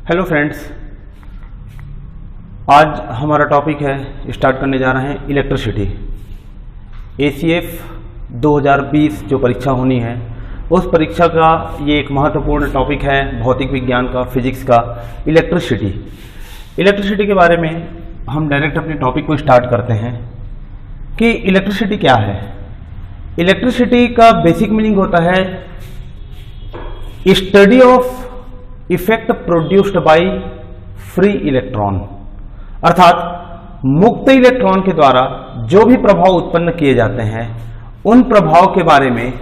Hello friends, आज हमारा topic है, स्टार्ट करने जा रहे हैं इलेक्ट्रिसिटी। ACF 2020 जो परीक्षा होनी है उस परीक्षा का ये एक महत्वपूर्ण टॉपिक है, भौतिक विज्ञान का, फिजिक्स का, इलेक्ट्रिसिटी। इलेक्ट्रिसिटी के बारे में हम डायरेक्ट अपने टॉपिक को स्टार्ट करते हैं कि इलेक्ट्रिसिटी क्या है। इलेक्ट्रिसिटी का बेसिक मीनिंग होता है study of effect produced by free electron, अर्थात मुक्त इलेक्ट्रॉन के द्वारा जो भी प्रभाव उत्पन्न किए जाते हैं उन प्रभाव के बारे में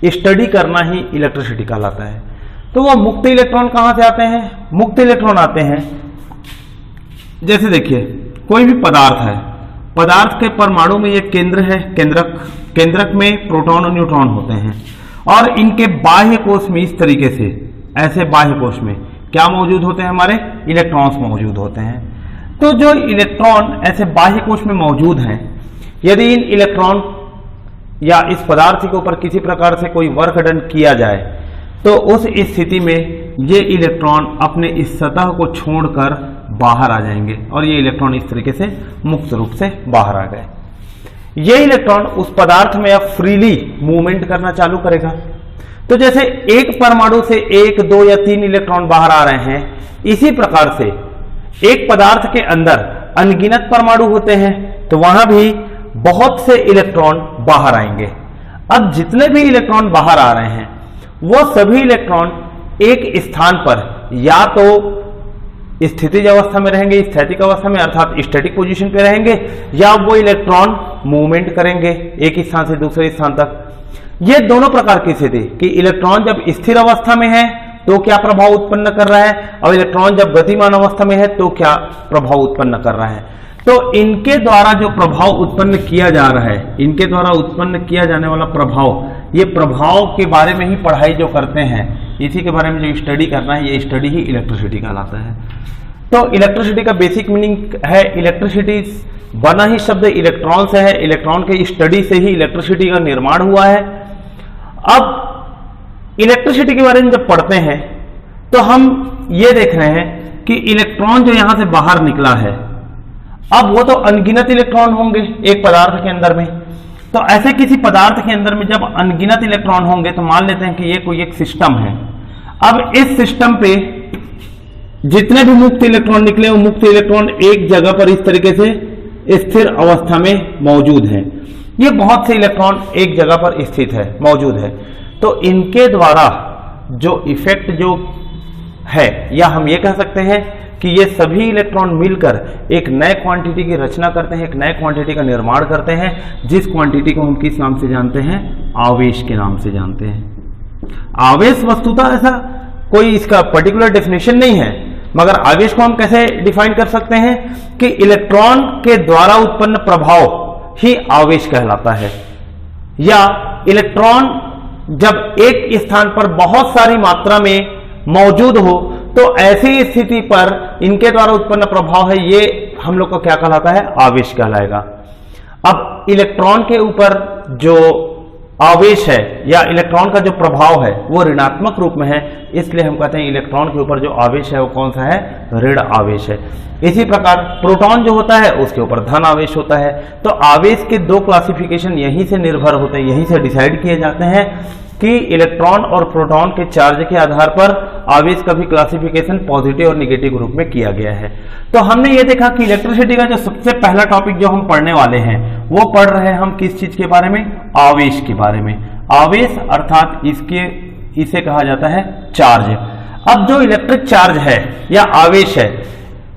स्टडी करना ही इलेक्ट्रिसिटी कहलाता है। तो वो मुक्त इलेक्ट्रॉन कहां से आते हैं? मुक्त इलेक्ट्रॉन आते हैं, जैसे देखिए कोई भी पदार्थ है, पदार्थ के परमाणु में एक केंद्र है, केंद्रक में प्रोटॉन और न्यूट्रॉन होते हैं और इनके बाह्य कोश में इस तरीके से, ऐसे बाह्य कोश में क्या मौजूद होते हैं? हमारे इलेक्ट्रॉन्स मौजूद होते हैं। तो जो इलेक्ट्रॉन ऐसे बाह्य कोश में मौजूद हैं, यदि इन इलेक्ट्रॉन या इस पदार्थ के ऊपर किसी प्रकार से कोई वर्क डन किया जाए तो उस स्थिति में ये इलेक्ट्रॉन अपने इस सतह को छोड़कर बाहर आ जाएंगे और ये इलेक्ट्रॉन इस तरीके से मुक्त रूप से बाहर आ गए। ये इलेक्ट्रॉन उस पदार्थ में अब फ्रीली मूवमेंट करना चालू करेगा। तो जैसे एक परमाणु से 1, 2 या 3 इलेक्ट्रॉन बाहर आ रहे हैं, इसी प्रकार से एक पदार्थ के अंदर अनगिनत परमाणु होते हैं तो वहां भी बहुत से इलेक्ट्रॉन बाहर आएंगे। अब जितने भी इलेक्ट्रॉन बाहर आ रहे हैं वो सभी इलेक्ट्रॉन एक स्थान पर या तो स्थितिज अवस्था में रहेंगे, स्थैतिक अवस्था में अर्थात स्टैटिक पोजीशन पे रहेंगे, या वो इलेक्ट्रॉन मूवमेंट करेंगे एक स्थान से दूसरे स्थान तक। ये दोनों प्रकार की स्थिति कि इलेक्ट्रॉन जब स्थिर अवस्था में है तो क्या प्रभाव उत्पन्न कर रहा है और इलेक्ट्रॉन जब गतिमान अवस्था में है तो क्या प्रभाव उत्पन्न कर रहा है। तो इनके द्वारा जो प्रभाव उत्पन्न किया जा रहा है, इनके द्वारा उत्पन्न किया जाने वाला प्रभाव, ये प्रभाव के बारे में ही पढ़ाई जो करते हैं, इसी के बारे में जो स्टडी करना है, ये स्टडी ही इलेक्ट्रिसिटी कहलाता है। तो इलेक्ट्रिसिटी का बेसिक मीनिंग है, इलेक्ट्रिसिटी बना ही शब्द इलेक्ट्रॉन से है, इलेक्ट्रॉन के स्टडी से ही इलेक्ट्रिसिटी का निर्माण हुआ है। अब इलेक्ट्रिसिटी के बारे में जब पढ़ते हैं तो हम ये देख रहे हैं कि इलेक्ट्रॉन जो यहां से बाहर निकला है, अब वो तो अनगिनत इलेक्ट्रॉन होंगे एक पदार्थ के अंदर में। तो ऐसे किसी पदार्थ के अंदर में जब अनगिनत इलेक्ट्रॉन होंगे तो मान लेते हैं कि ये कोई एक सिस्टम है। अब इस सिस्टम पे जितने भी मुक्त इलेक्ट्रॉन निकले वो मुक्त इलेक्ट्रॉन एक जगह पर इस तरीके से स्थिर अवस्था में मौजूद है। ये बहुत से इलेक्ट्रॉन एक जगह पर स्थित है, मौजूद है। तो इनके द्वारा जो इफेक्ट जो है, या हम ये कह सकते हैं कि ये सभी इलेक्ट्रॉन मिलकर एक नए क्वांटिटी की रचना करते हैं, एक नए क्वांटिटी का निर्माण करते हैं, जिस क्वांटिटी को हम किस नाम से जानते हैं? आवेश के नाम से जानते हैं। आवेश वस्तुतः ऐसा कोई इसका पर्टिकुलर डेफिनेशन नहीं है, मगर आवेश को हम कैसे डिफाइन कर सकते हैं कि इलेक्ट्रॉन के द्वारा उत्पन्न प्रभाव ही आवेश कहलाता है। या इलेक्ट्रॉन जब एक स्थान पर बहुत सारी मात्रा में मौजूद हो तो ऐसी स्थिति पर इनके द्वारा उत्पन्न प्रभाव है, ये हम लोग को क्या कहलाता है? आवेश कहलाएगा। अब इलेक्ट्रॉन के ऊपर जो आवेश है या इलेक्ट्रॉन का जो प्रभाव है वो ऋणात्मक रूप में है, इसलिए हम कहते हैं इलेक्ट्रॉन के ऊपर जो आवेश है वो कौन सा है? ऋण आवेश है। इसी प्रकार प्रोटॉन जो होता है उसके ऊपर धन आवेश होता है। तो आवेश के दो क्लासिफिकेशन यहीं से निर्भर होते हैं, यहीं से डिसाइड किए जाते हैं कि इलेक्ट्रॉन और प्रोटॉन के चार्ज के आधार पर आवेश का भी क्लासिफिकेशन पॉजिटिव और निगेटिव रूप में किया गया है। तो हमने ये देखा कि इलेक्ट्रिसिटी का जो सबसे पहला टॉपिक जो हम पढ़ने वाले हैं वो पढ़ रहे हैं हम किस चीज के बारे में? आवेश के बारे में। आवेश अर्थात इसे कहा जाता है चार्ज। अब जो इलेक्ट्रिक चार्ज है या आवेश है,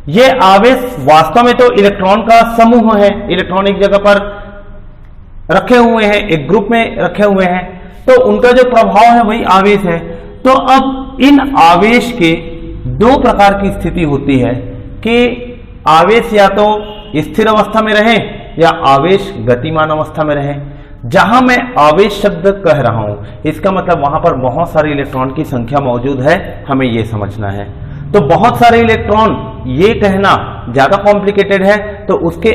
ये आवेश वास्तव में तो इलेक्ट्रॉन का समूह है। इलेक्ट्रॉन एक जगह पर रखे हुए हैं, एक ग्रुप में रखे हुए हैं, तो उनका जो प्रभाव है वही आवेश है। तो अब इन आवेश के दो प्रकार की स्थिति होती है कि आवेश या तो स्थिर अवस्था में रहे या आवेश गतिमान अवस्था में रहे। जहां मैं आवेश शब्द कह रहा हूं इसका मतलब वहां पर बहुत सारे इलेक्ट्रॉन की संख्या मौजूद है, हमें यह समझना है। तो बहुत सारे इलेक्ट्रॉन ये कहना ज्यादा कॉम्प्लिकेटेड है, तो उसके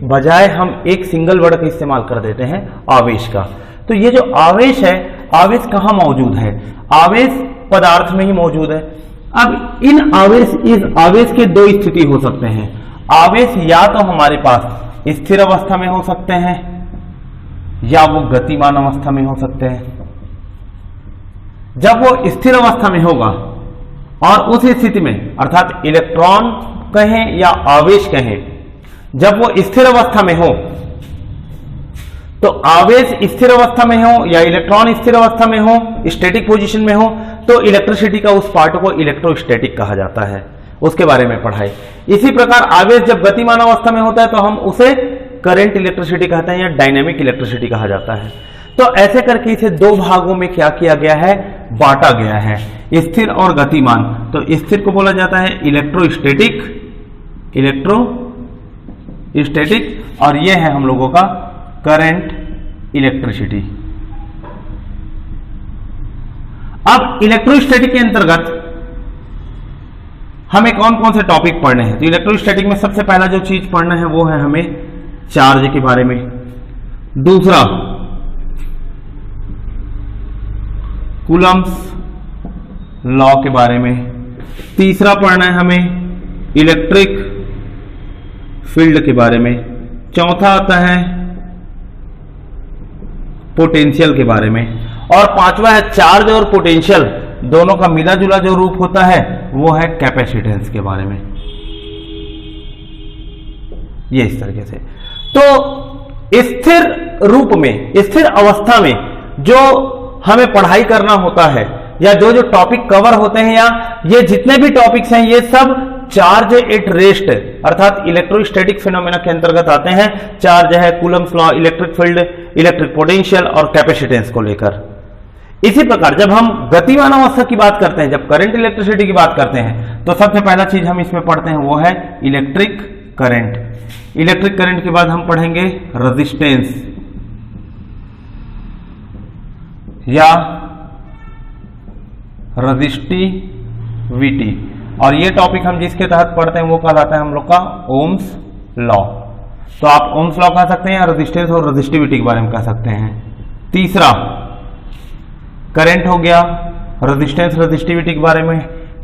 बजाय हम एक सिंगल वर्ड का इस्तेमाल कर देते हैं, आवेश का। तो ये जो आवेश है, आवेश कहाँ मौजूद है? आवेश पदार्थ में ही मौजूद है। अब इन आवेश के दो स्थिति हो सकते हैं। आवेश या तो हमारे पास स्थिर अवस्था में हो सकते हैं या वो गतिमान अवस्था में हो सकते हैं। जब वो स्थिर अवस्था में होगा और उस स्थिति में अर्थात इलेक्ट्रॉन कहें या आवेश कहें, जब वो स्थिर अवस्था में हो तो आवेश स्थिर अवस्था में हो या इलेक्ट्रॉन स्थिर अवस्था में हो, स्टैटिक पोजीशन में हो, तो इलेक्ट्रिसिटी का उस पार्ट को इलेक्ट्रोस्टैटिक कहा जाता है। उसके बारे में पढ़ाई। इसी प्रकार आवेश जब गतिमान अवस्था में होता है तो हम उसे करंट इलेक्ट्रिसिटी कहते हैं या डायनेमिक इलेक्ट्रिसिटी कहा जाता है। तो ऐसे करके इसे दो भागों में क्या किया गया है, बांटा गया है, स्थिर और गतिमान। तो स्थिर को बोला जाता है इलेक्ट्रोस्टैटिक, और यह है हम लोगों का करंट इलेक्ट्रिसिटी। अब इलेक्ट्रोस्टैटिक के अंतर्गत हमें कौन कौन से टॉपिक पढ़ने हैं? तो इलेक्ट्रोस्टैटिक में सबसे पहला जो चीज पढ़ना है वो है हमें चार्ज के बारे में, दूसरा कूलम्ब्स लॉ के बारे में, तीसरा पढ़ना है हमें इलेक्ट्रिक फील्ड के बारे में, चौथा आता है पोटेंशियल के बारे में, और पांचवा है चार्ज और पोटेंशियल दोनों का मिला जुला जो रूप होता है वो है कैपेसिटेंस के बारे में। ये इस तरीके से। तो स्थिर रूप में, स्थिर अवस्था में जो हमें पढ़ाई करना होता है या जो जो टॉपिक कवर होते हैं या ये जितने भी टॉपिक्स हैं ये सब चार्ज एट रेस्ट अर्थात इलेक्ट्रोस्टैटिक फिनोमेना के अंतर्गत आते हैं। चार्ज है, Coulomb's law, electric field, electric potential और कैपेसिटेंस को लेकर। इसी प्रकार जब हम गतिमान अवस्था की बात करते हैं, जब करंट इलेक्ट्रिसिटी की बात करते हैं, तो सबसे पहला चीज हम इसमें पढ़ते हैं वो है इलेक्ट्रिक करंट। इलेक्ट्रिक करंट के बाद हम पढ़ेंगे रेजिस्टेंस या रेजिस्टिविटी, और ये टॉपिक हम जिसके तहत पढ़ते हैं वो कहलाता है हम लोग का ओम्स लॉ। तो आप ओम्स लॉ कह सकते हैं या रेजिस्टेंस और रेजिस्टिविटी के बारे में कह सकते हैं। तीसरा करंट हो गया, रेजिस्टेंस रेजिस्टिविटी के बारे में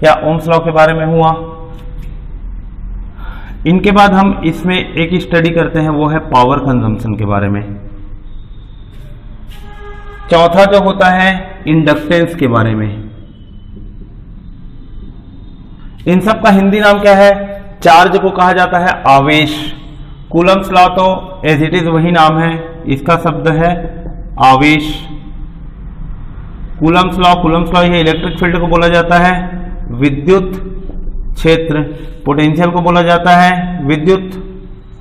या ओम्स लॉ के बारे में हुआ। इनके बाद हम इसमें एक स्टडी करते हैं वो है पावर कंजम्पशन के बारे में। चौथा जो होता है इंडक्टेंस के बारे में। इन सब का हिंदी नाम क्या है? चार्ज को कहा जाता है आवेश। कूलम्ब्स लॉ तो एज इट इज वही नाम है, इसका शब्द है आवेश। कूलम्ब्स लॉ ये इलेक्ट्रिक फील्ड को बोला जाता है विद्युत क्षेत्र, पोटेंशियल को बोला जाता है विद्युत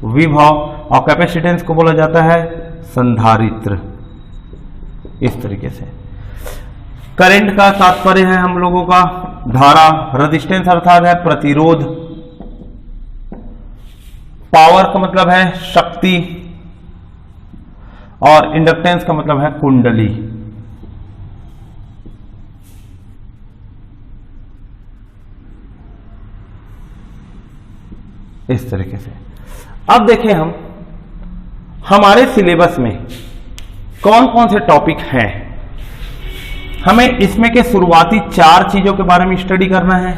विभव, और कैपेसिटेंस को बोला जाता है संधारित्र। इस तरीके से करंट का तात्पर्य है हम लोगों का धारा, रेजिस्टेंस अर्थात है प्रतिरोध, पावर का मतलब है शक्ति, और इंडक्टेंस का मतलब है कुंडली। इस तरीके से अब देखें हम हमारे सिलेबस में कौन कौन से टॉपिक हैं। हमें इसमें के शुरुआती चार चीजों के बारे में स्टडी करना है,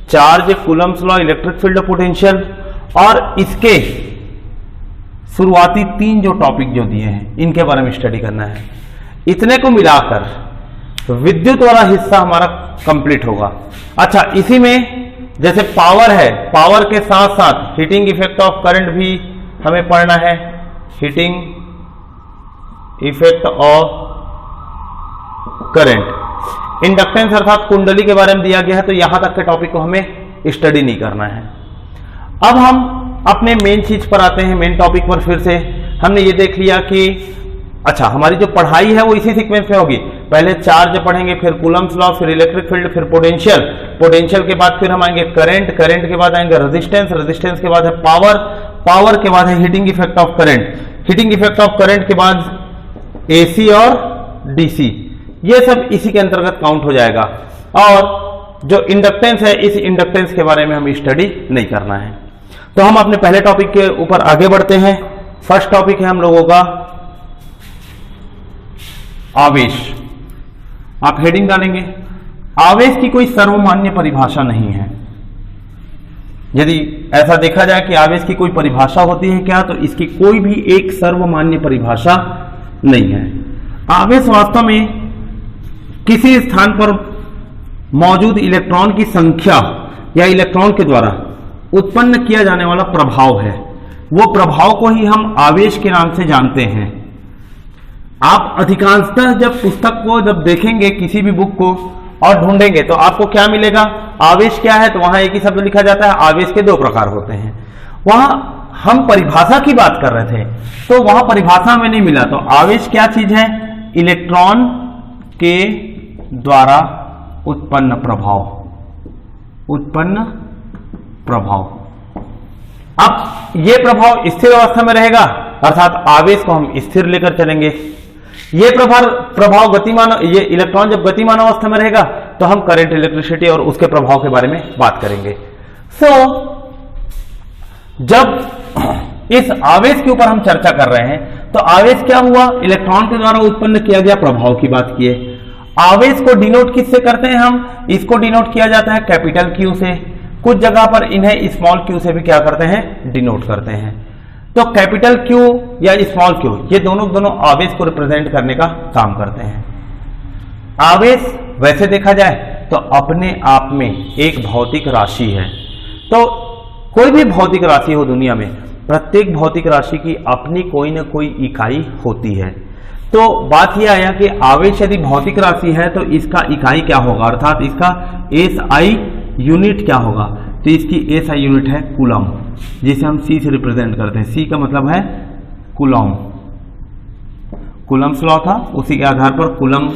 charge, Coulomb's law, electric field, potential, और इसके शुरुआती तीन जो टॉपिक जो दिए हैं इनके बारे में स्टडी करना है। इतने को मिलाकर विद्युत वाला हिस्सा हमारा कंप्लीट होगा। अच्छा, इसी में जैसे पावर है, पावर के साथ साथ हीटिंग इफेक्ट ऑफ करंट भी हमें पढ़ना है। Heating effect of current, inductance अर्थात कुंडली के बारे में दिया गया है, तो यहां तक के टॉपिक को हमें स्टडी नहीं करना है। अब हम अपने मेन चीज पर आते हैं, मेन टॉपिक पर। फिर से हमने ये देख लिया कि अच्छा हमारी जो पढ़ाई है वो इसी सीक्वेंस में होगी। पहले चार्ज पढ़ेंगे, फिर कूलम्ब्स लॉ, फिर इलेक्ट्रिक फील्ड, फिर पोटेंशियल, पोटेंशियल के बाद फिर हम आएंगे करंट, करंट के बाद आएंगे रेजिस्टेंस, रेजिस्टेंस के बाद है पावर, पावर के बाद है heating effect of current, heating effect of current के बाद एसी और डीसी। ये सब इसी के अंतर्गत काउंट हो जाएगा। और जो इंडक्टेंस है, इस इंडक्टेंस के बारे में हमें स्टडी नहीं करना है। तो हम अपने पहले टॉपिक के ऊपर आगे बढ़ते हैं। फर्स्ट टॉपिक है हम लोगों का आवेश। आप हेडिंग डालेंगे आवेश की कोई सर्वमान्य परिभाषा नहीं है। यदि ऐसा देखा जाए कि आवेश की कोई परिभाषा होती है क्या, तो इसकी कोई भी एक सर्वमान्य परिभाषा नहीं है। आवेश वास्तव में किसी स्थान पर मौजूद इलेक्ट्रॉन की संख्या या इलेक्ट्रॉन के द्वारा उत्पन्न किया जाने वाला प्रभाव है। वो प्रभाव को ही हम आवेश के नाम से जानते हैं। आप अधिकांशतः जब पुस्तक को जब देखेंगे, किसी भी बुक को और ढूंढेंगे, तो आपको क्या मिलेगा, आवेश क्या है, तो वहां एक ही शब्द लिखा जाता है, आवेश के दो प्रकार होते हैं। वहां हम परिभाषा की बात कर रहे थे, तो वहां परिभाषा में नहीं मिला। तो आवेश क्या चीज है, इलेक्ट्रॉन के द्वारा उत्पन्न प्रभाव। अब यह प्रभाव स्थिर अवस्था में रहेगा, अर्थात आवेश को हम स्थिर लेकर चलेंगे। ये प्रभाव गतिमान, ये इलेक्ट्रॉन जब गतिमान अवस्था में रहेगा तो हम करंट, इलेक्ट्रिसिटी और उसके प्रभाव के बारे में बात करेंगे। जब इस आवेश के ऊपर हम चर्चा कर रहे हैं, तो आवेश क्या हुआ, इलेक्ट्रॉन के द्वारा उत्पन्न किया गया प्रभाव की बात किए। आवेश को डिनोट किससे करते हैं हम, इसको डिनोट किया जाता है कैपिटल क्यू से। कुछ जगह पर इन्हें स्मॉल क्यू से भी क्या करते हैं, डिनोट करते हैं। तो कैपिटल क्यू या स्मॉल क्यू, ये दोनों आवेश को रिप्रेजेंट करने का काम करते हैं। आवेश वैसे देखा जाए तो अपने आप में एक भौतिक राशि है। तो कोई भी भौतिक राशि हो दुनिया में, प्रत्येक भौतिक राशि की अपनी कोई ना कोई इकाई होती है। तो बात यह आया कि आवेश यदि भौतिक राशि है तो इसका इकाई क्या होगा, अर्थात इसका एसआई यूनिट क्या होगा। तो इसकी एसआई यूनिट है कूलम, जिसे हम सी से रिप्रेजेंट करते हैं। सी का मतलब है कूलम। कूलम्स लॉ था, उसी के आधार पर कूलम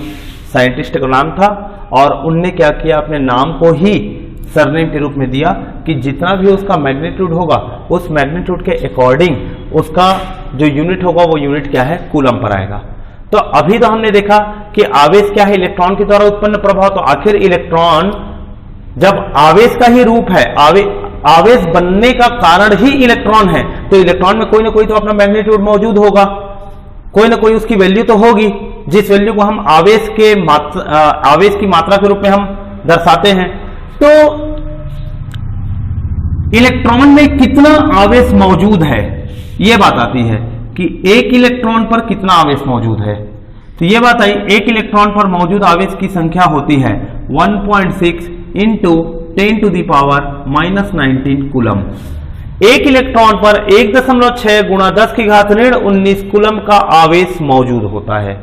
साइंटिस्ट का नाम था, और उनने क्या किया, अपने नाम को ही सरनेम के रूप में दिया कि जितना भी उसका मैग्नीट्यूड होगा, उस मैग्नीट्यूड के अकॉर्डिंग उसका जो यूनिट होगा वो यूनिट क्या है, कूलम पर आएगा। तो अभी तो हमने देखा कि आवेश क्या है, इलेक्ट्रॉन के द्वारा उत्पन्न प्रभाव। तो आखिर इलेक्ट्रॉन जब आवेश का ही रूप है, आवेश बनने का कारण ही इलेक्ट्रॉन है, तो इलेक्ट्रॉन में कोई ना कोई तो अपना मैग्नीट्यूड मौजूद होगा, कोई ना कोई उसकी वैल्यू तो होगी, जिस वैल्यू को हम आवेश की मात्रा के रूप में हम दर्शाते हैं। तो इलेक्ट्रॉन में कितना आवेश मौजूद है, यह बात आती है कि एक इलेक्ट्रॉन पर कितना आवेश मौजूद है। तो यह बात आई, एक इलेक्ट्रॉन पर मौजूद आवेश की संख्या होती है 1.6 इंटू 10⁻⁻19 कूलम। एक इलेक्ट्रॉन पर 1.6 गुणा 10⁻19 कूलम का आवेश मौजूद होता है।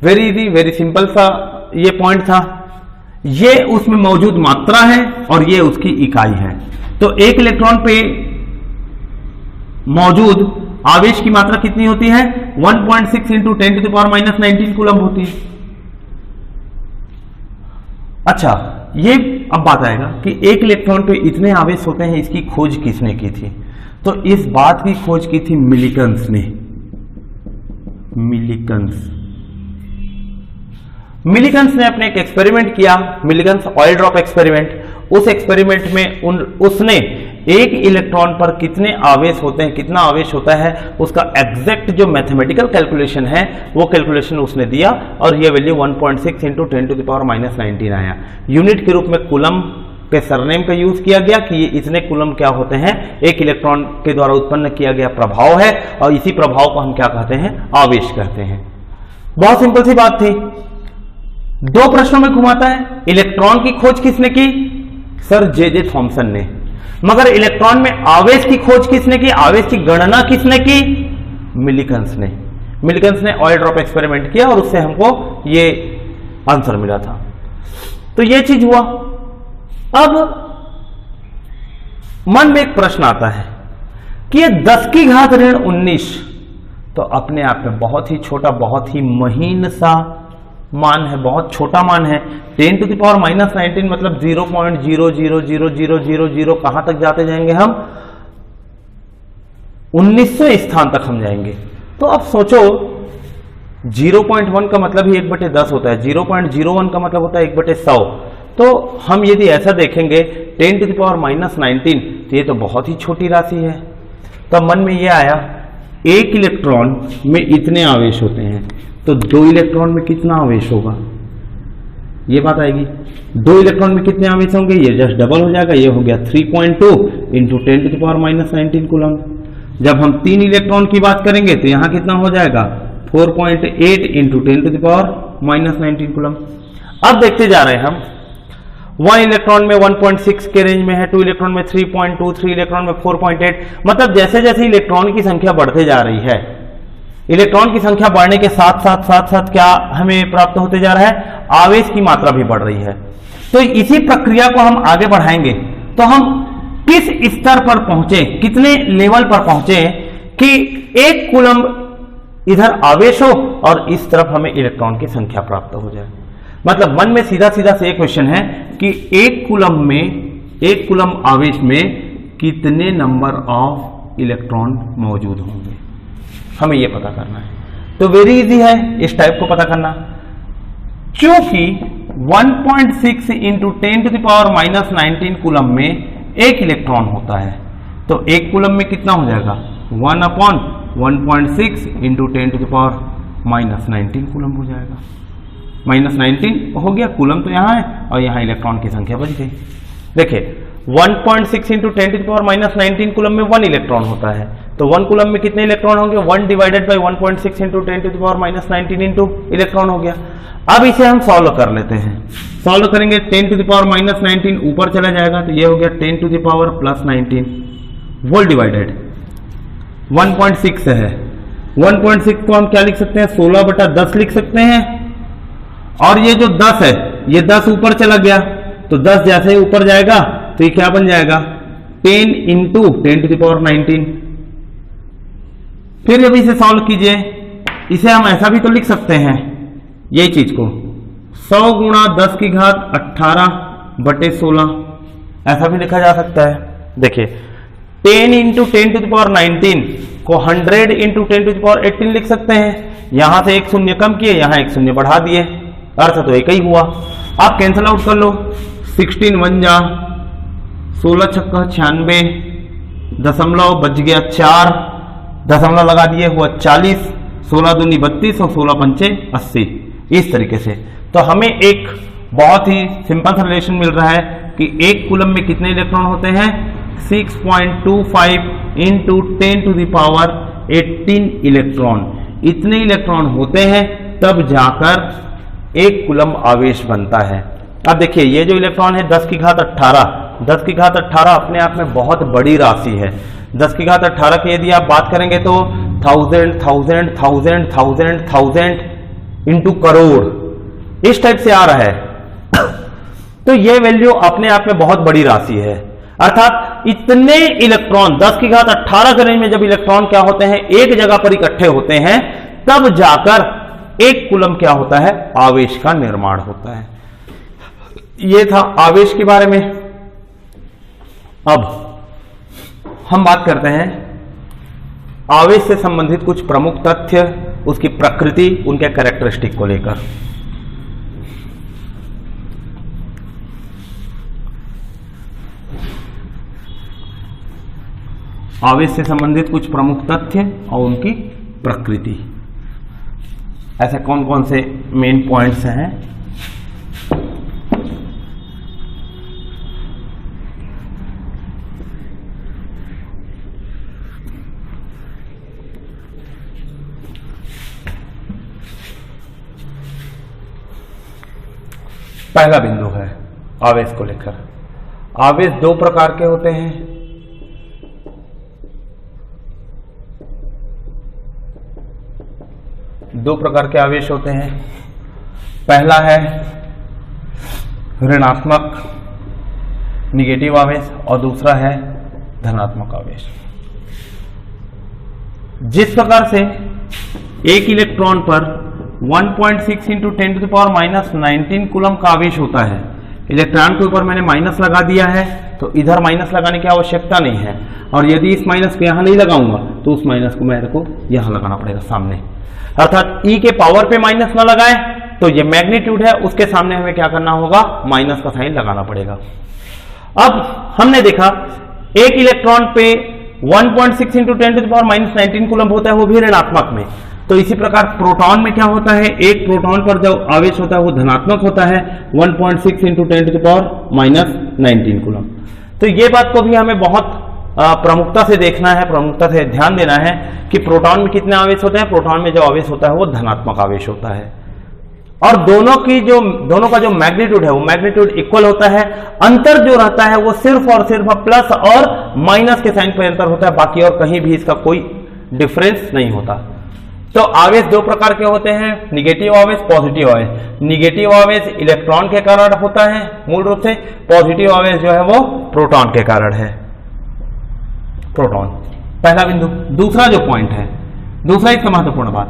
वेरी इजी, वेरी सिंपल सा ये पॉइंट था। ये उसमें मौजूद मात्रा है और ये उसकी इकाई है। तो एक इलेक्ट्रॉन पे मौजूद आवेश की मात्रा कितनी होती है, 1.6 इंटू 10⁻⁻19 कूलम होती है। अच्छा, ये अब बात आएगा कि एक इलेक्ट्रॉन पे इतने आवेश होते हैं, इसकी खोज किसने की थी। तो इस बात की खोज की थी मिलिकन्स ने। मिलिकन्स ने अपने एक एक्सपेरिमेंट किया, मिलिकन्स ऑयल ड्रॉप एक्सपेरिमेंट। उस एक्सपेरिमेंट में उसने एक इलेक्ट्रॉन पर कितने आवेश होते हैं, कितना आवेश होता है, उसका एग्जैक्ट जो मैथमेटिकल कैलकुलेशन है वो कैलकुलेशन उसने दिया, और ये वैल्यू 1.6 इंटू 10⁻⁻19 आया। यूनिट के रूप में कूलम के सरनेम का यूज किया गया कि ये इतने कूलम क्या होते हैं, एक इलेक्ट्रॉन के द्वारा उत्पन्न किया गया प्रभाव है, और इसी प्रभाव को हम क्या कहते हैं, आवेश कहते हैं। बहुत सिंपल सी बात थी। दो प्रश्नों में घुमाता है। इलेक्ट्रॉन की खोज किसने की, सर जे थॉमसन ने। मगर इलेक्ट्रॉन में आवेश की खोज किसने की, आवेश की गणना किसने की, मिलिकन्स ने। मिलिकन्स ने ऑयल ड्रॉप एक्सपेरिमेंट किया और उससे हमको ये आंसर मिला था। तो ये चीज हुआ। अब मन में एक प्रश्न आता है कि ये 10⁻⁻19 तो अपने आप में बहुत ही छोटा, बहुत ही महीन सा मान है, बहुत छोटा मान है। 10⁻⁻19 मतलब 0.0000000 कहां तक जाते जाएंगे हम, 1900 स्थान तक हम जाएंगे। तो अब सोचो 0.1 का मतलब ही 1/10 होता है, 0.01 का मतलब होता है 1/100। तो हम यदि ऐसा देखेंगे 10⁻⁻19 तो ये तो बहुत ही छोटी राशि है। तब मन में ये आया, एक इलेक्ट्रॉन में इतने आवेश होते हैं, तो 2 इलेक्ट्रॉन में कितना आवेश होगा। ये बात आएगी। 2 इलेक्ट्रॉन में कितने आवेश होंगे, ये जस्ट डबल हो जाएगा, ये हो गया 3.2 इंटू 10⁻⁻19 कूलम। जब हम 3 इलेक्ट्रॉन की बात करेंगे तो यहां कितना हो जाएगा 4.8 इंटू 10⁻⁻19 कूलम। अब देखते जा रहे हैं हम, 1 इलेक्ट्रॉन में 1.6 के रेंज में है, 2 इलेक्ट्रॉन में 3.2, 3 इलेक्ट्रॉन में 4.8। मतलब जैसे जैसे इलेक्ट्रॉन की संख्या बढ़ते जा रही है, इलेक्ट्रॉन की संख्या बढ़ने के साथ साथ साथ साथ क्या हमें प्राप्त होते जा रहा है, आवेश की मात्रा भी बढ़ रही है। तो इसी प्रक्रिया को हम आगे बढ़ाएंगे तो हम किस स्तर पर पहुंचे, कितने लेवल पर पहुंचे कि 1 कूलम इधर आवेश हो और इस तरफ हमें इलेक्ट्रॉन की संख्या प्राप्त हो जाए। मतलब मन में सीधा सीधा से एक क्वेश्चन है कि 1 कूलम आवेश में कितने नंबर ऑफ इलेक्ट्रॉन मौजूद होंगे, हमें यह पता करना है। तो वेरी इजी है इस टाइप को पता करना। क्योंकि 1.6 इंटू 10⁻⁻19 कूलम में 1 इलेक्ट्रॉन होता है, तो 1 कूलम में कितना हो जाएगा 1/1.6 इंटू 10⁻⁻19 कूलम हो जाएगा। -19 हो गया, कूलम तो यहाँ है और यहाँ इलेक्ट्रॉन की संख्या बच गई। देखिए 1.6 इंटू 10⁻⁻19 कूलम में 1 इलेक्ट्रॉन होता है, तो 1 कूलम में कितने इलेक्ट्रॉन होंगे, 1 divided by 1.6 into 10⁻⁻19 into electron हो गया। अब इसे हम सॉल्व कर लेते हैं। सॉल्व करेंगे 10⁻⁻19 ऊपर चला जाएगा, तो ये हो गया 10⁻+19 वोल्ट डिवाइडेड 1.6 है। 1.6 को हम क्या लिख सकते हैं, 16/10 लिख सकते हैं। और ये जो 10 है, ये 10 ऊपर चला गया, तो 10 जैसे ही ऊपर जाएगा तो ये क्या बन जाएगा 10 इंटू 10⁻19। फिर जब इसे सॉल्व कीजिए, इसे हम ऐसा भी तो लिख सकते हैं, यही चीज को 100 गुणा 10 की घात 18/16 ऐसा भी लिखा जा सकता है। देखिए 10 इंटू 10⁻19 को 100 इंटू 10⁻18 लिख सकते हैं। यहां से एक शून्य कम किए, यहां एक शून्य बढ़ा दिए, अर्थ तो एक ही हुआ। आप कैंसिल आउट कर लो, 16 1 जा 16 छक्का 96, दशमलव बच गया 4, दशमलव लगा दिए हुआ 40, 16 दूनी 32 और 16 पंचे 80। इस तरीके से तो हमें एक बहुत ही सिंपल सा रिलेशन मिल रहा है कि 1 कूलम में कितने इलेक्ट्रॉन होते हैं, 6.25 इंटू 10⁻18 इलेक्ट्रॉन। इतने इलेक्ट्रॉन होते हैं तब जाकर 1 कूलम आवेश बनता है। अब देखिए ये जो इलेक्ट्रॉन है 10 की घात 18, 10 की घात 18 अपने आप में बहुत बड़ी राशि है। 10 की घात 18 की यदि आप बात करेंगे तो 1000 इंटू करोड़ इस टाइप से आ रहा है। तो ये वैल्यू अपने आप में बहुत बड़ी राशि है। अर्थात इतने इलेक्ट्रॉन 10 की घात 18 के रेंज में जब इलेक्ट्रॉन क्या होते हैं, एक जगह पर इकट्ठे होते हैं, तब जाकर 1 कूलम क्या होता है, आवेश का निर्माण होता है। ये था आवेश के बारे में। अब हम बात करते हैं आवेश से संबंधित कुछ प्रमुख तथ्य, उसकी प्रकृति, उनके कैरेक्टरिस्टिक को लेकर। आवेश से संबंधित कुछ प्रमुख तथ्य और उनकी प्रकृति, ऐसे कौन कौन से मेन पॉइंट्स हैं। पहला बिंदु है आवेश को लेकर। आवेश 2 प्रकार के होते हैं। दो प्रकार के आवेश होते हैं। पहला है ऋणात्मक निगेटिव आवेश और दूसरा है धनात्मक आवेश। जिस प्रकार से एक इलेक्ट्रॉन पर 1.6 इंटू 10⁻⁻19 कूलम का आवेश होता है, इलेक्ट्रॉन के ऊपर मैंने माइनस लगा दिया है तो इधर माइनस लगाने की आवश्यकता नहीं है, और यदि इस माइनस को यहां नहीं लगाऊंगा तो उस माइनस को मेरे को यहां लगाना पड़ेगा सामने। अर्थात ई के पावर पे माइनस ना लगाए तो ये मैग्नीट्यूड है, उसके सामने हमें क्या करना होगा, माइनस का साइन लगाना पड़ेगा। अब हमने देखा एक इलेक्ट्रॉन पे 1.6 इंटू 10⁻⁻19 कूलम होता है, वो भी ऋणात्मक में। तो इसी प्रकार प्रोटॉन में क्या होता है, एक प्रोटॉन पर जो आवेश होता है वो धनात्मक होता है 1.6 × 10⁻⁻19 कूलम। तो ये बात को भी हमें बहुत प्रमुखता से देखना है, प्रमुखता से ध्यान देना है कि प्रोटॉन में कितने आवेश होते हैं। प्रोटॉन में जो आवेश होता है वो धनात्मक आवेश होता है और दोनों का जो मैग्नीट्यूड है वो मैग्नीट्यूड इक्वल होता है। अंतर जो रहता है वो सिर्फ और सिर्फ प्लस और माइनस के साइन पर अंतर होता है, बाकी और कहीं भी इसका कोई डिफरेंस नहीं होता। तो आवेश दो प्रकार के होते हैं, निगेटिव आवेश, पॉजिटिव आवेश। निगेटिव आवेश इलेक्ट्रॉन के कारण होता है मूल रूप से, पॉजिटिव आवेश जो है वो प्रोटॉन के कारण है। प्रोटॉन पहला बिंदु। दूसरा जो पॉइंट है, दूसरा इसका महत्वपूर्ण बात,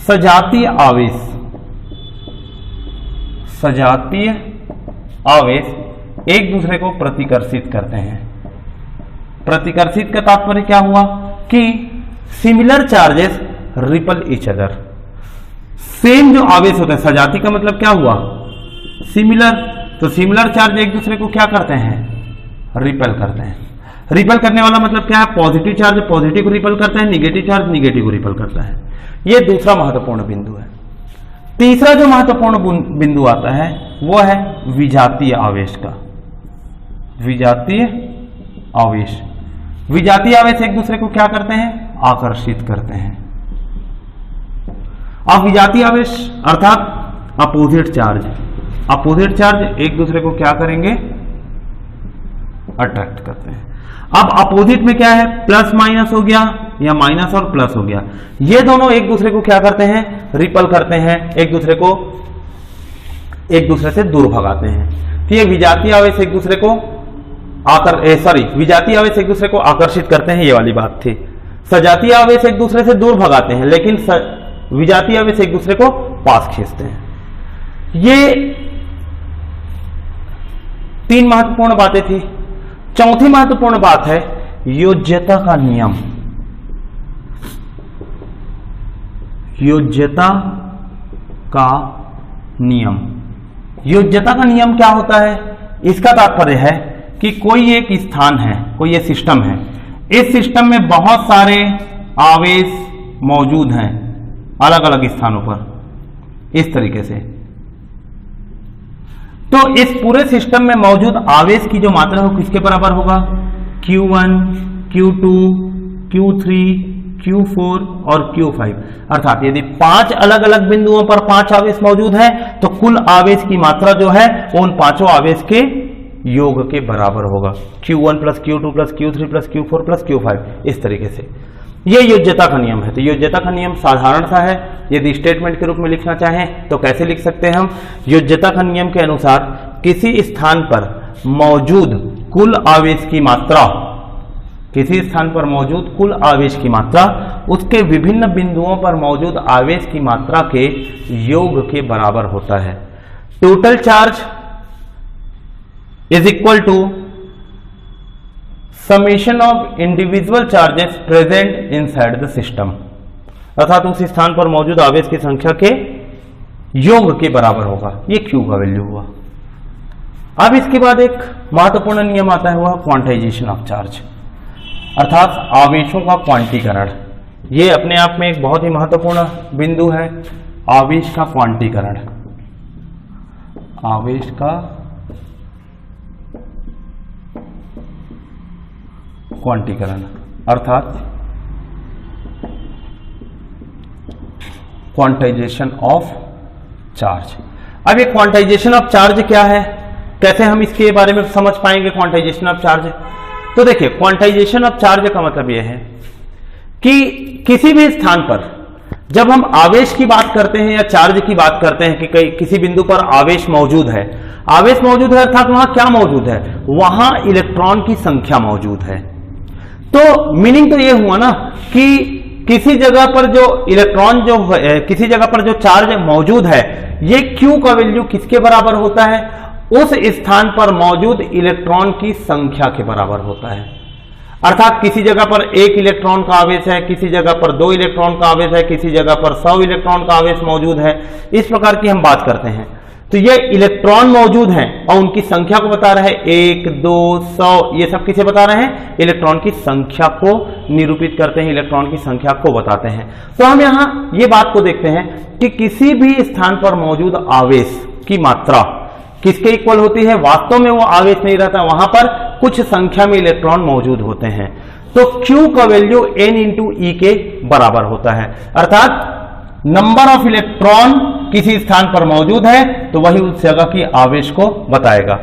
सजातीय आवेश। सजातीय आवेश एक दूसरे को प्रतिकर्षित करते हैं। प्रतिकर्षित का तात्पर्य क्या हुआ कि similar charges ripple each other. Same जो आवेश होते हैं, सजाती का मतलब क्या हुआ, सिमिलर। तो सिमिलर चार्ज एक दूसरे को क्या करते हैं, रिपल करते हैं। रिपल करने वाला मतलब क्या है, पॉजिटिव चार्ज पॉजिटिव को रिपल करता है, निगेटिव चार्ज निगेटिव को रिपल करता है। यह दूसरा महत्वपूर्ण बिंदु है। तीसरा जो महत्वपूर्ण बिंदु आता है वो है विजातीय आवेश का। विजातीय आवेश, विजातीय आवेश एक दूसरे को क्या करते हैं, आकर्षित करते हैं। अब विजातीय आवेश अर्थात अपोजिट चार्ज, अपोजिट चार्ज एक दूसरे को क्या करेंगे, अट्रैक्ट करते हैं। अब अपोजिट में क्या है, प्लस माइनस हो गया या माइनस और प्लस हो गया, ये दोनों एक दूसरे को क्या करते हैं, रिपल करते हैं, एक दूसरे से दूर भगाते हैं। तो ये विजातीय आवेश एक दूसरे को विजातीय आवेश एक दूसरे को आकर्षित करते हैं, ये वाली बात थी। सजातीय आवेश एक दूसरे से दूर भगाते हैं, लेकिन विजातीय आवेश एक दूसरे को पास खींचते हैं। ये तीन महत्वपूर्ण बातें थी। चौथी महत्वपूर्ण बात है योज्यता का नियम। योज्यता का नियम, योज्यता का नियम क्या होता है, इसका तात्पर्य है कि कोई एक स्थान है, कोई एक सिस्टम है, इस सिस्टम में बहुत सारे आवेश मौजूद हैं अलग अलग स्थानों पर, इस तरीके से। तो इस पूरे सिस्टम में मौजूद आवेश की जो मात्रा है वो किसके बराबर होगा, Q1, Q2, Q3, Q4 और Q5। अर्थात यदि 5 अलग अलग बिंदुओं पर 5 आवेश मौजूद हैं तो कुल आवेश की मात्रा जो है उन पांचों आवेश के योग के बराबर होगा, Q1 + Q2 + Q3 + Q4 + Q5, इस तरीके से। यह योज्यता का नियम है। तो योज्यता का नियम साधारण सा है, यदि स्टेटमेंट के रूप में लिखना चाहें तो कैसे लिख सकते हैं हम, योज्यता का नियम के अनुसार किसी स्थान पर मौजूद कुल आवेश की मात्रा, किसी स्थान पर मौजूद कुल आवेश की मात्रा उसके विभिन्न बिंदुओं पर मौजूद आवेश की मात्रा के योग के बराबर होता है। Total charge is equal to summation of individual charges present inside the system. अर्थात उस स्थान पर मौजूद आवेश की संख्या के योग के बराबर होगा। ये Q का वैल्यू हुआ। अब इसके बाद एक महत्वपूर्ण नियम आता है, वह क्वांटाइजेशन ऑफ चार्ज, अर्थात आवेशों का क्वांटीकरण। ये अपने आप में एक बहुत ही महत्वपूर्ण बिंदु है, आवेश का क्वांटीकरण। आवेश का क्वांटीकरण अर्थात क्वांटाइजेशन ऑफ चार्ज। अब ये क्वांटाइजेशन ऑफ चार्ज क्या है, कैसे हम इसके बारे में समझ पाएंगे क्वांटाइजेशन ऑफ चार्ज। तो देखिए, क्वांटाइजेशन ऑफ चार्ज का मतलब यह है कि किसी भी स्थान पर जब हम आवेश की बात करते हैं या चार्ज की बात करते हैं कि किसी बिंदु पर आवेश मौजूद है, आवेश मौजूद है अर्थात वहां क्या मौजूद है, वहां इलेक्ट्रॉन की संख्या मौजूद है। तो मीनिंग तो यह हुआ ना कि किसी जगह पर जो इलेक्ट्रॉन जो है, किसी जगह पर जो चार्ज मौजूद है, ये Q का वैल्यू किसके बराबर होता है, उस स्थान पर मौजूद इलेक्ट्रॉन की संख्या के बराबर होता है। अर्थात किसी जगह पर 1 इलेक्ट्रॉन का आवेश है, किसी जगह पर 2 इलेक्ट्रॉन का आवेश है, किसी जगह पर 100 इलेक्ट्रॉन का आवेश मौजूद है, इस प्रकार की हम बात करते हैं। तो ये इलेक्ट्रॉन मौजूद हैं और उनकी संख्या को बता रहे हैं, 1, 2, 100, ये सब किसे बता रहे हैं? इलेक्ट्रॉन की संख्या को निरूपित करते हैं, इलेक्ट्रॉन की संख्या को बताते हैं। तो हम यहां ये बात को देखते हैं कि किसी भी स्थान पर मौजूद आवेश की मात्रा किसके इक्वल होती है? वास्तव में वो आवेश नहीं रहता, वहां पर कुछ संख्या में इलेक्ट्रॉन मौजूद होते हैं। तो Q का वैल्यू N इंटू E के बराबर होता है, अर्थात नंबर ऑफ इलेक्ट्रॉन किसी स्थान पर मौजूद है तो वही उस जगह की आवेश को बताएगा।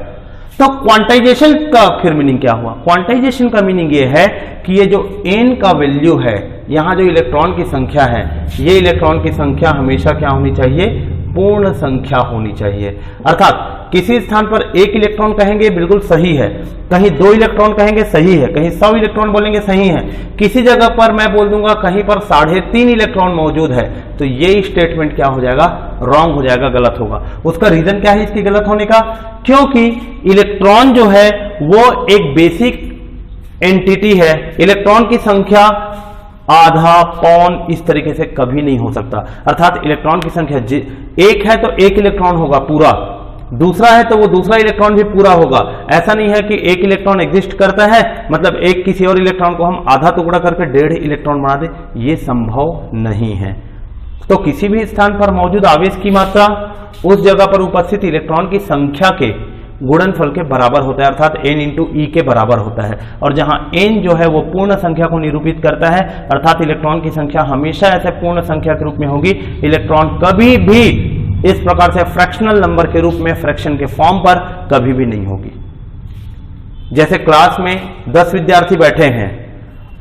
तो क्वांटाइजेशन का फिर मीनिंग क्या हुआ? क्वांटाइजेशन का मीनिंग ये है कि ये जो N का वैल्यू है, यहां जो इलेक्ट्रॉन की संख्या है, ये इलेक्ट्रॉन की संख्या हमेशा क्या होनी चाहिए? पूर्ण संख्या होनी चाहिए। अर्थात किसी स्थान पर 1 इलेक्ट्रॉन कहेंगे बिल्कुल सही है, कहीं 2 इलेक्ट्रॉन कहेंगे सही है, कहीं 100 इलेक्ट्रॉन बोलेंगे सही है, किसी जगह पर मैं बोल दूंगा कहीं पर 3.5 इलेक्ट्रॉन मौजूद है, तो ये स्टेटमेंट क्या हो जाएगा? रॉन्ग हो जाएगा, गलत होगा। उसका रीजन क्या है इसकी गलत होने का? क्योंकि इलेक्ट्रॉन जो है वो एक बेसिक एंटिटी है, इलेक्ट्रॉन की संख्या आधा, पौन इस तरीके से कभी नहीं हो सकता। अर्थात इलेक्ट्रॉन की संख्या 1 है तो 1 इलेक्ट्रॉन होगा पूरा, दूसरा है तो वो दूसरा इलेक्ट्रॉन भी पूरा होगा। ऐसा नहीं है कि 1 इलेक्ट्रॉन एग्जिस्ट करता है मतलब एक किसी और इलेक्ट्रॉन को हम आधा टुकड़ा करके 1.5 इलेक्ट्रॉन बना दे, ये संभव नहीं है। तो किसी भी स्थान पर मौजूद आवेश की मात्रा उस जगह पर उपस्थित इलेक्ट्रॉन की संख्या के गुणनफल के बराबर होता है, अर्थात N इंटू E के बराबर होता है। और जहां N जो है वो पूर्ण संख्या को निरूपित करता है, अर्थात इलेक्ट्रॉन की संख्या हमेशा ऐसे पूर्ण संख्या के रूप में होगी। इलेक्ट्रॉन कभी भी इस प्रकार से फ्रैक्शनल नंबर के रूप में, फ्रैक्शन के फॉर्म पर कभी भी नहीं होगी। जैसे क्लास में 10 विद्यार्थी बैठे हैं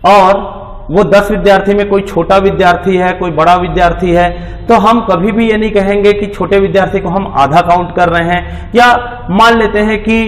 और वो 10 विद्यार्थी में कोई छोटा विद्यार्थी है, कोई बड़ा विद्यार्थी है, तो हम कभी भी ये नहीं कहेंगे कि छोटे विद्यार्थी को हम आधा काउंट कर रहे हैं। या मान लेते हैं कि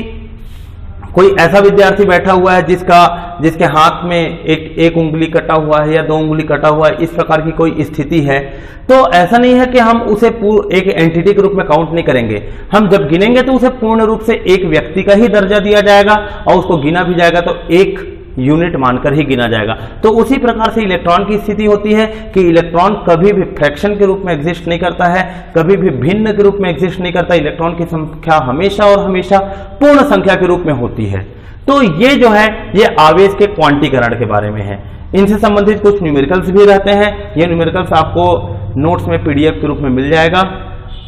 कोई ऐसा विद्यार्थी बैठा हुआ है जिसके हाथ में एक उंगली कटा हुआ है या 2 उंगली कटा हुआ है, इस प्रकार की कोई स्थिति है, तो ऐसा नहीं है कि हम उसे एक एंटिटी के रूप में काउंट नहीं करेंगे। हम जब गिनेंगे तो उसे पूर्ण रूप से एक व्यक्ति का ही दर्जा दिया जाएगा और उसको गिना भी जाएगा तो एक यूनिट मानकर ही गिना जाएगा। तो उसी प्रकार से इलेक्ट्रॉन की स्थिति होती है कि इलेक्ट्रॉन कभी भी फ्रैक्शन के रूप में एग्जिस्ट नहीं करता है, कभी भी भिन्न के रूप में एग्जिस्ट नहीं करता। इलेक्ट्रॉन की संख्या हमेशा और हमेशा पूर्ण संख्या के रूप में होती है। तो ये जो है ये आवेश के क्वांटीकरण के बारे में है। इनसे संबंधित कुछ न्यूमेरिकल्स भी रहते हैं, ये न्यूमेरिकल्स आपको नोट्स में PDF के रूप में मिल जाएगा।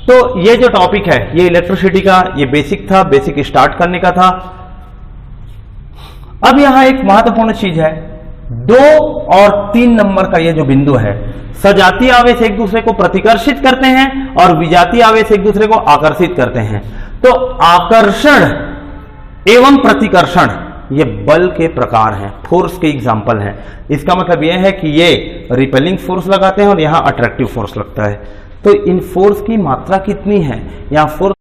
तो ये जो टॉपिक है ये इलेक्ट्रिसिटी का ये बेसिक था, बेसिक स्टार्ट करने का था। अब यहां एक महत्वपूर्ण चीज है, 2 और 3 नंबर का ये जो बिंदु है, सजातीय आवेश एक दूसरे को प्रतिकर्षित करते हैं और विजातीय आवेश एक दूसरे को आकर्षित करते हैं। तो आकर्षण एवं प्रतिकर्षण ये बल के प्रकार हैं, फोर्स के एग्जाम्पल हैं। इसका मतलब यह है कि ये रिपेलिंग फोर्स लगाते हैं और यहां अट्रैक्टिव फोर्स लगता है। तो इन फोर्स की मात्रा कितनी है? यहां फोर्स